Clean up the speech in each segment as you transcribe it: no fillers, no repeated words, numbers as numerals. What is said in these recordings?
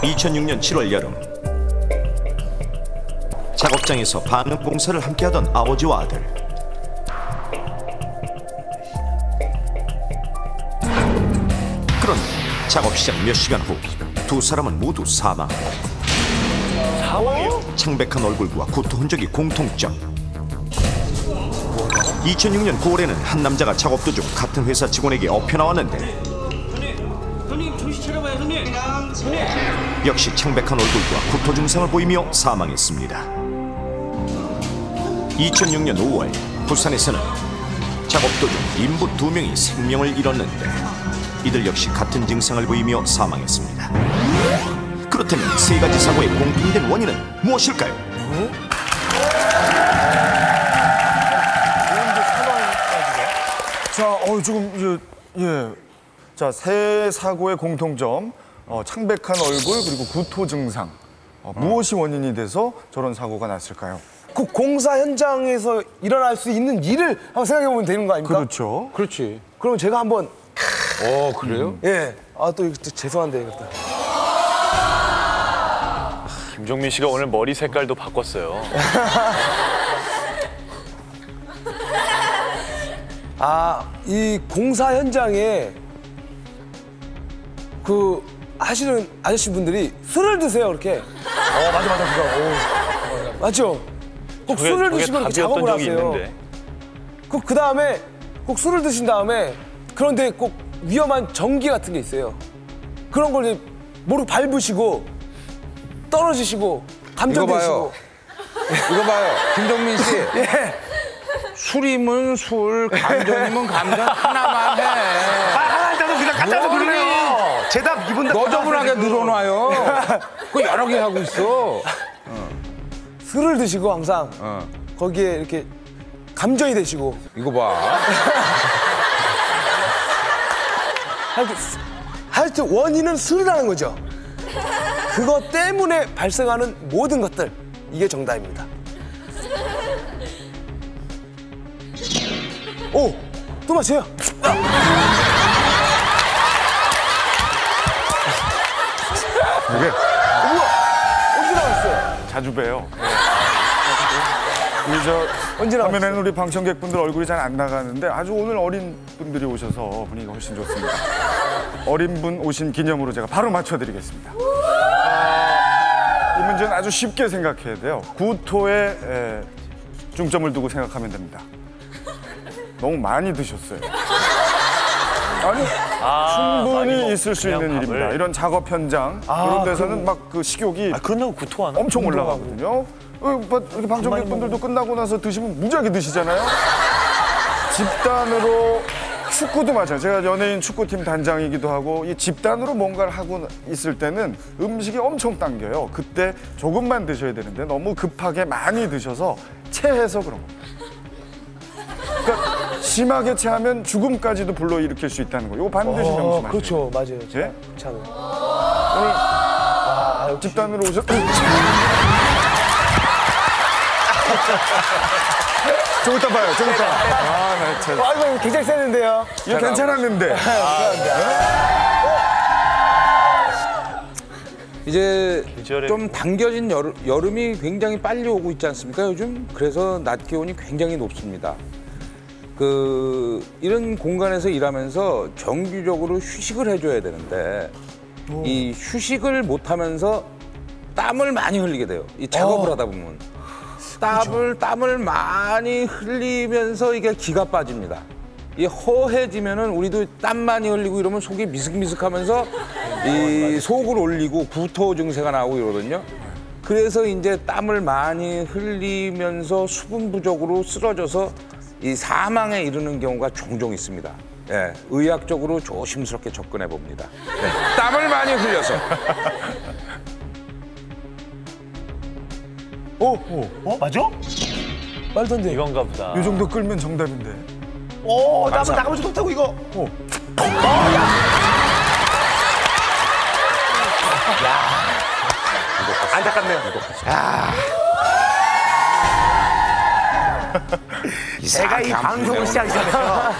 2006년 7월 여름, 작업장에서 방음 공사를 함께하던 아버지와 아들. 그런데 작업 시작 몇 시간 후 두 사람은 모두 사망. 사망이요? 창백한 얼굴과 구토 흔적이 공통점. 2006년 9월에는 한 남자가 작업 도중 같은 회사 직원에게 엎혀 나왔는데 손님 정신 차려봐요 손님. 역시 창백한 얼굴과 구토 증상을 보이며 사망했습니다. 2006년 5월 부산에서는 작업 도중 인부 2명이 생명을 잃었는데 이들 역시 같은 증상을 보이며 사망했습니다. 그렇다면 세 가지 사고의 공통된 원인은 무엇일까요? 자, 조금 자, 세 사고의 공통점, 창백한 얼굴 그리고 구토 증상. 무엇이 원인이 돼서 저런 사고가 났을까요? 그 공사 현장에서 일어날 수 있는 일을 한번 생각해 보면 되는 거 아닙니까? 그렇죠. 그렇지. 그럼 제가 한번 그래요? 예. 또 죄송한데 김종민 씨가 오늘 머리 색깔도 바꿨어요. 이 공사 현장에 그 하시는 아저씨분들이 술을 드세요, 그렇게. 맞아, 그거. 맞죠? 꼭 술을 드시고 이렇게 작업을 하세요. 그 다음에 꼭 술을 드신 다음에 그런데 꼭 위험한 전기 같은 게 있어요. 그런 걸 이제 모르고 밟으시고 떨어지시고 감전되시고. 이거 봐요. 김종민 씨. 예. 술이면 술, 감전이면 감전 하나만 해. 하나 있다도 그냥 갖다서 그러네요. 죄다 기분 너저분하게 늘어놔요. 그거 여러 개 하고 있어. 술을 드시고 항상 거기에 이렇게 감전이 되시고. 이거 봐. 하여튼 원인은 술이라는 거죠. 그것 때문에 발생하는 모든 것들, 이게 정답입니다. 오! 또 맞춰요. 이게 뭐야? 언제 나왔어요? 자주 봬요. 언제 나왔어요? 화면에는 우리 방청객분들 얼굴이 잘 안 나가는데 아주 오늘 어린 분들이 오셔서 분위기가 훨씬 좋습니다. 어린 분 오신 기념으로 제가 바로 맞춰드리겠습니다. 이 문제는 아주 쉽게 생각해야 돼요. 구토에 중점을 두고 생각하면 됩니다. 너무 많이 드셨어요. 아니, 충분히 있을 수 있는 일입니다. 이런 작업 현장, 그런 데서는 막 그 식욕이 그런다고 구토하나? 엄청 올라가거든요. 이렇게 방청객분들도 끝나고 나서 드시면 무지하게 드시잖아요. 집단으로 축구도 마찬가지. 제가 연예인 축구팀 단장이기도 하고 이 집단으로 뭔가를 하고 있을 때는 음식이 엄청 당겨요. 그때 조금만 드셔야 되는데 너무 급하게 많이 드셔서 체해서 그런 겁니다. 그러니까 심하게 체하면 죽음까지도 불러일으킬 수 있다는 거예요. 이거 반드시 명심하세요. 그렇죠, 맞아요. 예? 참. 오늘 집단으로 오셨... 좀 이따 봐요, 좀 이따. 나 참. 이거 굉장히 세는데요. 이거 괜찮았는데. 이제 좀 당겨진 여름이 굉장히 빨리 오고 있지 않습니까, 요즘? 그래서 낮 기온이 굉장히 높습니다. 이런 공간에서 일하면서 정기적으로 휴식을 해줘야 되는데 이 휴식을 못하면서 땀을 많이 흘리게 돼요. 이 작업을 하다 보면. 땀을 많이 흘리면서 이게 기가 빠집니다. 이 허해지면은 우리도 땀 많이 흘리고 이러면 속이 미슥미슥하면서 이 속을 올리고 구토 증세가 나오고 이러거든요. 그래서 이제 땀을 많이 흘리면서 수분 부족으로 쓰러져서 이 사망에 이르는 경우가 종종 있습니다. 예, 의학적으로 조심스럽게 접근해 봅니다. 네, 땀을 많이 흘려서. 맞아? 말도 안 돼. 이건가 보다. 이 정도 끌면 정답인데. 나가면 좋다고 이거. 안타깝네요. 제가 이 방송을 시작하기 전에요.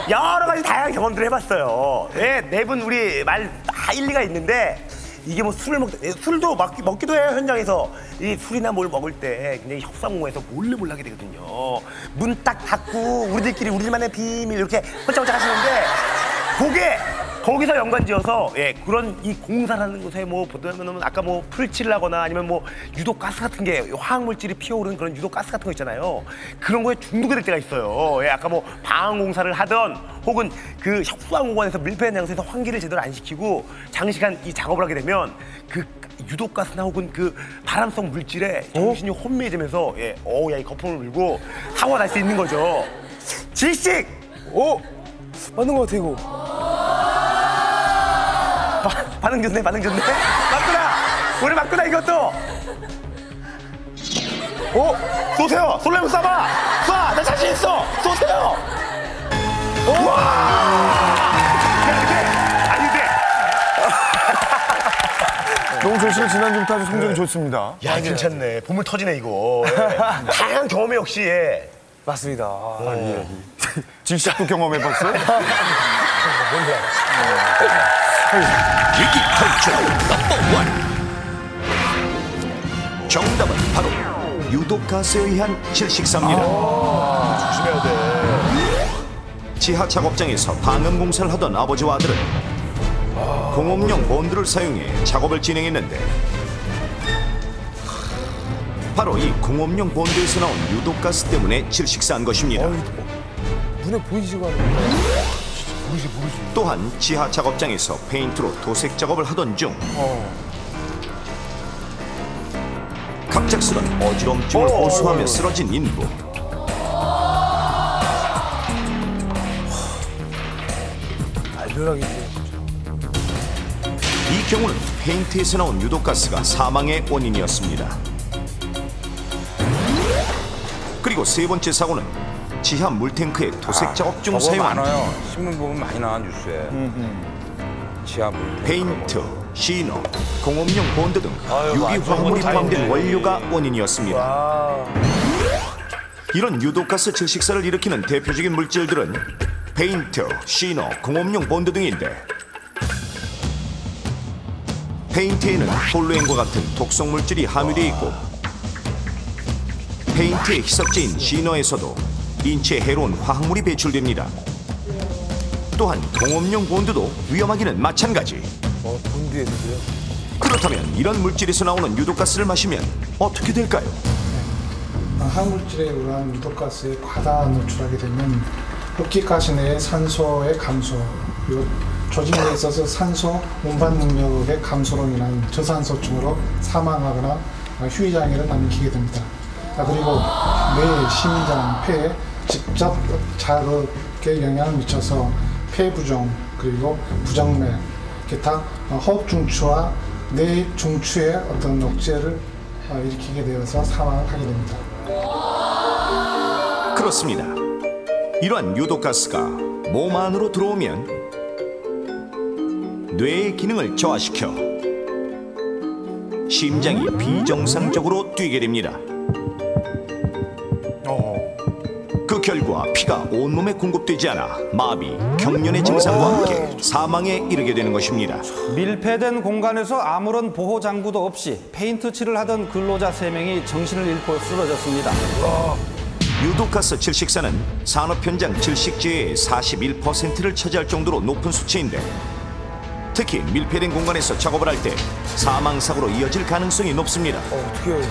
여러 가지 다양한 경험들을 해봤어요. 네 분 우리 말 다 일리가 있는데 이게 뭐 술도 먹기도 해요, 현장에서. 이 술이나 뭘 먹을 때 굉장히 협상공에서 몰래 하게 되거든요. 문 딱 닫고 우리들만의 비밀 이렇게 홀짝홀짝 하시는데 거기서 연관지어서 그런 이 공사라는 곳에 뭐 보다면 아까 뭐 풀칠을 하거나 아니면 뭐 유독가스 같은 게 화학물질이 피어오르는 그런 유독가스 같은 거 있잖아요. 그런 거에 중독이 될 때가 있어요. 아까 뭐 방공사를 하던 혹은 그 협수항공원에서 밀폐된 장소에서 환기를 제대로 안 시키고 장시간 이 작업을 하게 되면 그 유독가스나 혹은 그 발암성 물질에 정신이 혼미해지면서 야, 이 거품을 물고 사고가 날 수 있는 거죠. 질식! 맞는 것 같아 이거. 반응 좋네. 맞구나. 우리 맞구나 이것도. 쏘세요. 쏠려면 쏴봐. 쏴. 나 자신 있어. 쏘세요. 와. 아닌데. 노홍철 씨가 지난주부터 아주 성적이 좋습니다. 야, 괜찮네. 보물 터지네 이거. 다양한 경험이 역시. 맞습니다. 질식도 경험해봤어요? 위기 탈출 넘버 1. 정답은 바로 유독가스에 의한 질식사입니다. 조심해야 돼. 지하 작업장에서 방음 공사를 하던 아버지와 아들은 공업용 본드를 사용해 작업을 진행했는데 바로 이 공업용 본드에서 나온 유독가스 때문에 질식사한 것입니다. 눈에 보이지가 않아요. 또한 지하 작업장에서 페인트로 도색 작업을 하던 중 갑작스런 어지럼증을 호소하며 쓰러진 인부. 알별하겠네. 이 경우는 페인트에서 나온 유독가스가 사망의 원인이었습니다. 그리고 세 번째 사고는 지하 물탱크의 도색 작업 중 사용한 많아요. 신문 보면 많이 나와 뉴스에. 지하 물탱크. 페인트, 시너, 공업용 본드 등 아유, 유기화합물이 다 포함된 있네. 원료가 원인이었습니다. 이런 유독가스 질식사를 일으키는 대표적인 물질들은 페인트, 시너, 공업용 본드 등인데 페인트에는 톨루엔과 같은 독성 물질이 함유되어 있고 페인트의 희석제인 시너에서도 인체에 해로운 화학물이 배출됩니다. 또한 공업용 본드도 위험하기는 마찬가지. 본드에서도요? 그렇다면 이런 물질에서 나오는 유독가스를 마시면 어떻게 될까요? 화학물질에 의한 유독가스에 과다 노출하게 되면 흡기가시 내의 산소의 감소, 그리고 조직 내에 있어서 산소 운반 능력의 감소로 인한 저산소증으로 사망하거나 휴유장애를 남기게 됩니다. 그리고 뇌, 심장, 폐에 직접 자극에 영향을 미쳐서 폐부종, 그리고 부정맥, 기타 호흡 중추와 뇌 중추의 어떤 억제를 일으키게 되어서 사망을 하게 됩니다. 그렇습니다. 이러한 유독가스가 몸 안으로 들어오면 뇌의 기능을 저하시켜 심장이 비정상적으로 뛰게 됩니다. 그 결과 피가 온몸에 공급되지 않아 마비, 경련의 증상과 함께 사망에 이르게 되는 것입니다. 밀폐된 공간에서 아무런 보호 장구도 없이 페인트 칠을 하던 근로자 3명이 정신을 잃고 쓰러졌습니다. 유독가스 질식사는 산업 현장 질식지의 41%를 차지할 정도로 높은 수치인데 특히 밀폐된 공간에서 작업을 할 때 사망사고로 이어질 가능성이 높습니다. 어떻게 해요?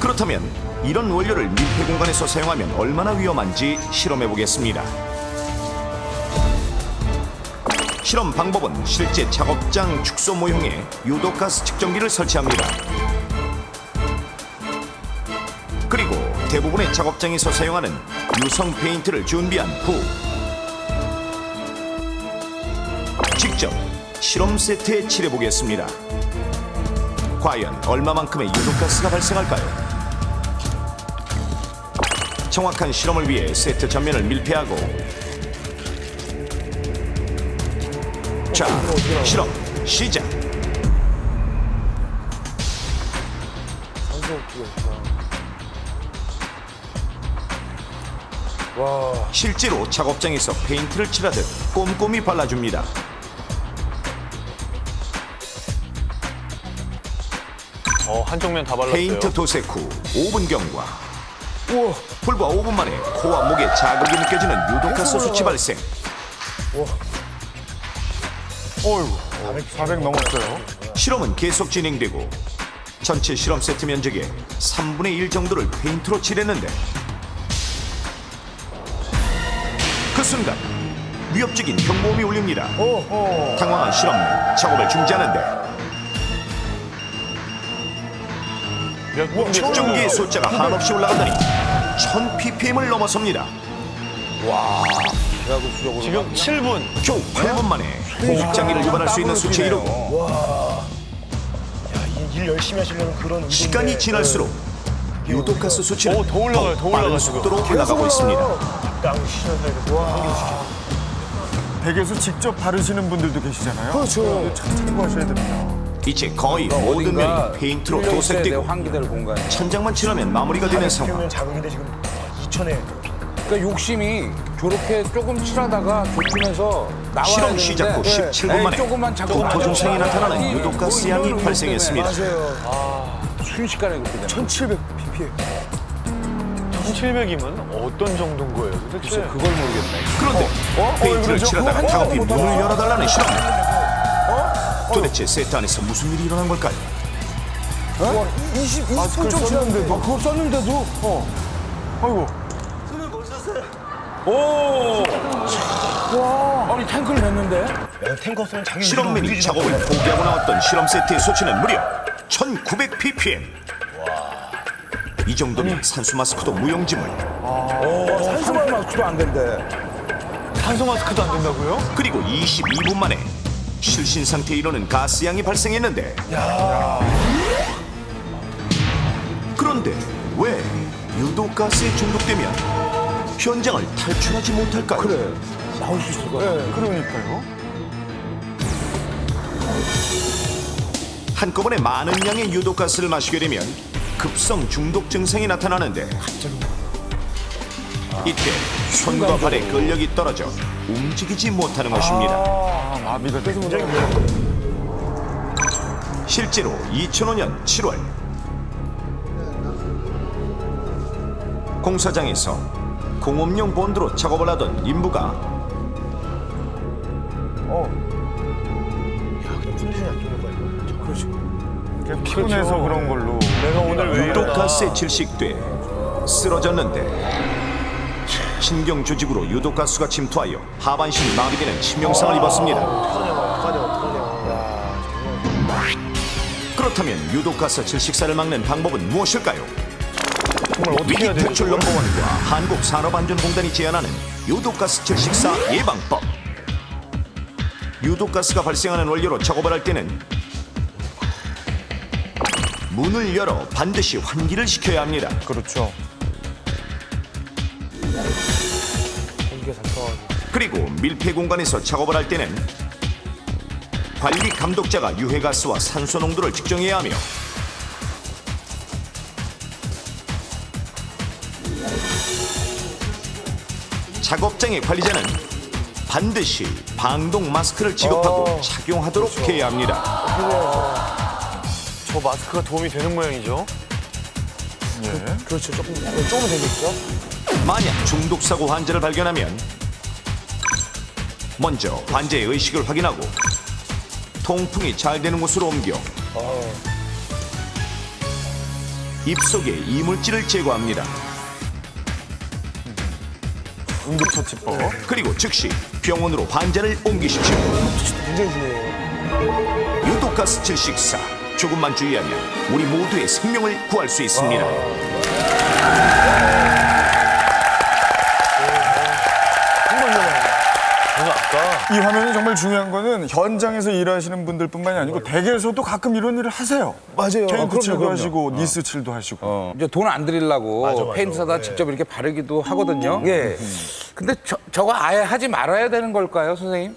그렇다면 이런 원료를 밀폐 공간에서 사용하면 얼마나 위험한지 실험해 보겠습니다. 실험 방법은 실제 작업장 축소 모형에 유독가스 측정기를 설치합니다. 그리고 대부분의 작업장에서 사용하는 유성 페인트를 준비한 후 직접 실험 세트에 칠해 보겠습니다. 과연 얼마만큼의 유독가스가 발생할까요? 정확한 실험을 위해 세트 전면을 밀폐하고 자, 실험 시작! 실제로 작업장에서 페인트를 칠하듯 꼼꼼히 발라줍니다. 한쪽 면 다 발랐어요. 페인트 도색 후 5분 경과. 불과 5분 만에 코와 목에 자극이 느껴지는 유독가스 수치 발생. 어이구, 400 넘었어요. 실험은 계속 진행되고 전체 실험 세트 면적의 3분의 1 정도를 페인트로 칠했는데 그 순간 위협적인 경보음이 울립니다. 당황한 실험은 작업을 중지하는데 측정기의 숫자가 한없이 올라가더니 1000ppm을 넘어섭니다. 지금 7분. 겨우 8분 만에 호흡장애를 유발할 수 있는 수치에 이르고 일 열심히 하시려면 그런 운동인데. 시간이 지날수록 유독가스 수치는 더 올라가요, 더 올라가요, 빠른 지금. 속도로 올라가고 있습니다. 땅 쉬셔서 댁에서 직접 바르시는 분들도 계시잖아요. 그렇죠. 참고하셔야 됩니다. 이제 거의 모든 면이 페인트로 도색되고 환기될 공간. 천장만 칠하면 마무리가 되는 상황. 표면 자극인데 지금 2천에 그러니까 욕심이 저렇게 조금 칠하다가 좁히면서 나와야 실험 되는데 시작 후 17분 만에 조금만 자꾸만 독소 증상이 자꾸만 나타나는 자꾸만 유독가스 이런 양이 운동 발생했습니다. 순식간에 그렇게 되는 1700 ppm. 1700이면 어떤 정도인 거예요 도대체? 그걸 모르겠네. 그런데 페인트를 칠하다가 그거 다급히 하나도 문을 못하나? 열어달라는 실험. 도대체 세트 안에서 무슨 일이 일어난 걸까요? 20분 좀 지났는데도. 그걸 썼는데도. 아이고, 아니 탱크를 냈는데? 탱크 없으면 자기 실험맨이 작업을 포기하고 나왔던 실험 세트의 수치는 무려 1900ppm. 이 정도면 산수 마스크도 무용지물. 산소만 마스크도 안 된대. 산소 마스크도 안 된다고요? 그리고 22분 만에 실신 상태에 이르는 가스양이 발생했는데 그런데 왜 유독가스에 중독되면 현장을 탈출하지 못할까요? 나올 수 있을 것 같아. 그러니까요. 한꺼번에 많은 양의 유독가스를 마시게 되면 급성 중독 증상이 나타나는데 이때 손과 발의 근력이 떨어져 움직이지 못하는 것입니다. 마비가 되죠. 실제로 2005년 7월 공사장에서 공업용 본드로 작업을 하던 인부가 그냥 피곤해서 그런 걸로. 내가 오늘 왜 이러나? 유독가스에 질식돼 쓰러졌는데 신경 조직으로 유독가스가 침투하여 하반신이 마비되는 치명상을 입었습니다. 그렇다면 유독가스 질식사를 막는 방법은 무엇일까요? 정말 어떻게 해야 위기 되는 탈출 거예요? 넘버원과 한국산업안전공단이 제안하는 유독가스 질식사 예방법. 유독가스가 발생하는 원료로 작업을 할 때는 문을 열어 반드시 환기를 시켜야 합니다. 그렇죠. 그리고 밀폐 공간에서 작업을 할 때는 관리 감독자가 유해가스와 산소 농도를 측정해야 하며 작업장의 관리자는 반드시 방독 마스크를 지급하고 착용하도록 해야 합니다. 저 마스크가 도움이 되는 모양이죠? 그렇죠. 조금은 되겠죠. 만약 중독 사고 환자를 발견하면 먼저 환자의 의식을 확인하고 통풍이 잘 되는 곳으로 옮겨 입속에 이물질을 제거합니다. 응급처치법. 그리고 즉시 병원으로 환자를 옮기십시오. 굉장히 중요해요. 유독가스 질식사. 조금만 주의하면 우리 모두의 생명을 구할 수 있습니다. 이 화면이 정말 중요한 거는 현장에서 일하시는 분들뿐만이 아니고 댁에서도 가끔 이런 일을 하세요. 맞아요. 페인트 칠도 그럼요. 하시고 니스 칠도 하시고. 이제 돈 안 들이려고 페인트 사다 직접 이렇게 바르기도 하거든요. 예. 근데 저거 아예 하지 말아야 되는 걸까요, 선생님?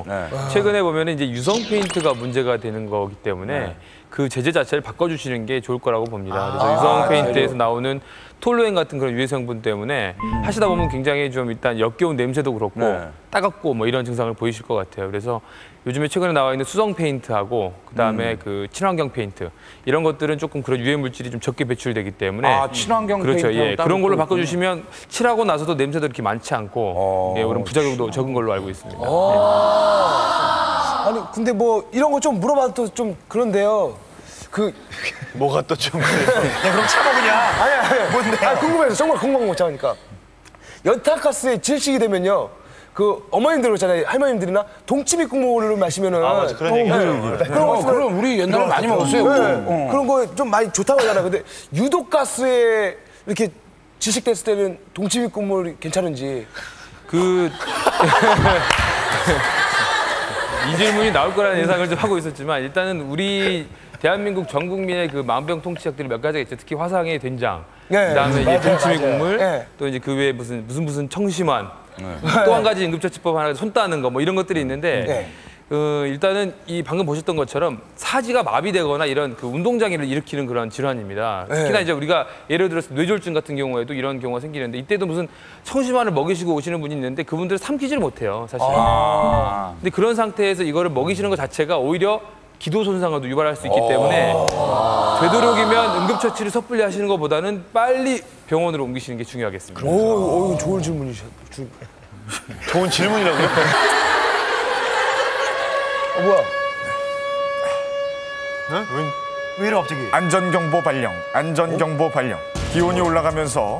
네. 최근에 보면 이제 유성 페인트가 문제가 되는 거기 때문에 그 제재 자체를 바꿔주시는 게 좋을 거라고 봅니다. 그래서 유성 페인트에서 나오는 톨루엔 같은 그런 유해 성분 때문에 하시다 보면 굉장히 좀 일단 역겨운 냄새도 그렇고 따갑고 뭐 이런 증상을 보이실 것 같아요. 그래서 요즘에 최근에 나와 있는 수성 페인트하고 그다음에 그 친환경 페인트 이런 것들은 조금 그런 유해 물질이 좀 적게 배출되기 때문에 친환경 그렇죠. 페인트하고 예, 따로 그런 걸로 또 바꿔주시면 칠하고 나서도 냄새도 이렇게 많지 않고 예, 그런 부작용도 적은 걸로 알고 있습니다. 아니 근데 뭐 이런 거 좀 물어봐도 좀 그런데요. 뭐가 또 좀. 야, 그럼 참아 그냥. 아니. 뭔데? 궁금해서 정말 궁금한 거 있잖아니까. 연탄가스에 질식이 되면요. 그 어머님들 있잖아요. 할머님들이나 동치미 국물을 마시면은. 맞아. 그런 얘기 하죠. 그럼 우리 옛날에 많이 먹었어요. 그런 거 좀 많이 좋다고 하잖아요. 근데 유독가스에 이렇게 질식됐을 때는 동치미 국물이 괜찮은지. 이 질문이 나올 거라는 예상을 좀 하고 있었지만 일단은 우리 대한민국 전 국민의 그 망병 통치약들이 몇 가지가 있죠. 특히 화상의 된장, 그다음에 이제 동치미 국물, 또 이제 그 외에 무슨 청심환, 또 한 가지 응급처치법 하나 손 따는 거 뭐 이런 것들이 있는데 일단은 이 방금 보셨던 것처럼 사지가 마비되거나 이런 그 운동장애를 일으키는 그런 질환입니다. 특히나 이제 우리가 예를 들어서 뇌졸중 같은 경우에도 이런 경우가 생기는데 이때도 무슨 청심환을 먹이시고 오시는 분이 있는데 그분들은 삼키지를 못해요, 사실은. 근데 그런 상태에서 이거를 먹이시는 것 자체가 오히려 기도 손상을 유발할 수 있기 때문에 되도록이면 응급처치를 섣불리 하시는 것보다는 빨리 병원으로 옮기시는 게 중요하겠습니다. 오, 좋은 질문이셨. 좋은 질문이라고요? 뭐야? 왜 이래 갑자기? 안전경보 발령. 기온이 올라가면서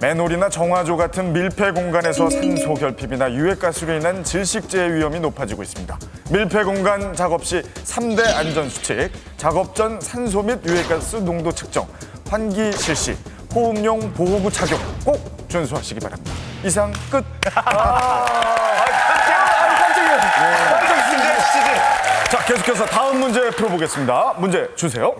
맨홀이나 정화조 같은 밀폐 공간에서 산소 결핍이나 유해가스로 인한 질식재해 위험이 높아지고 있습니다. 밀폐 공간 작업 시 3대 안전수칙, 작업 전 산소 및 유해가스 농도 측정, 환기 실시, 호흡용 보호구 착용 꼭 준수하시기 바랍니다. 이상 끝. 자, 계속해서 다음 문제 풀어보겠습니다. 문제 주세요.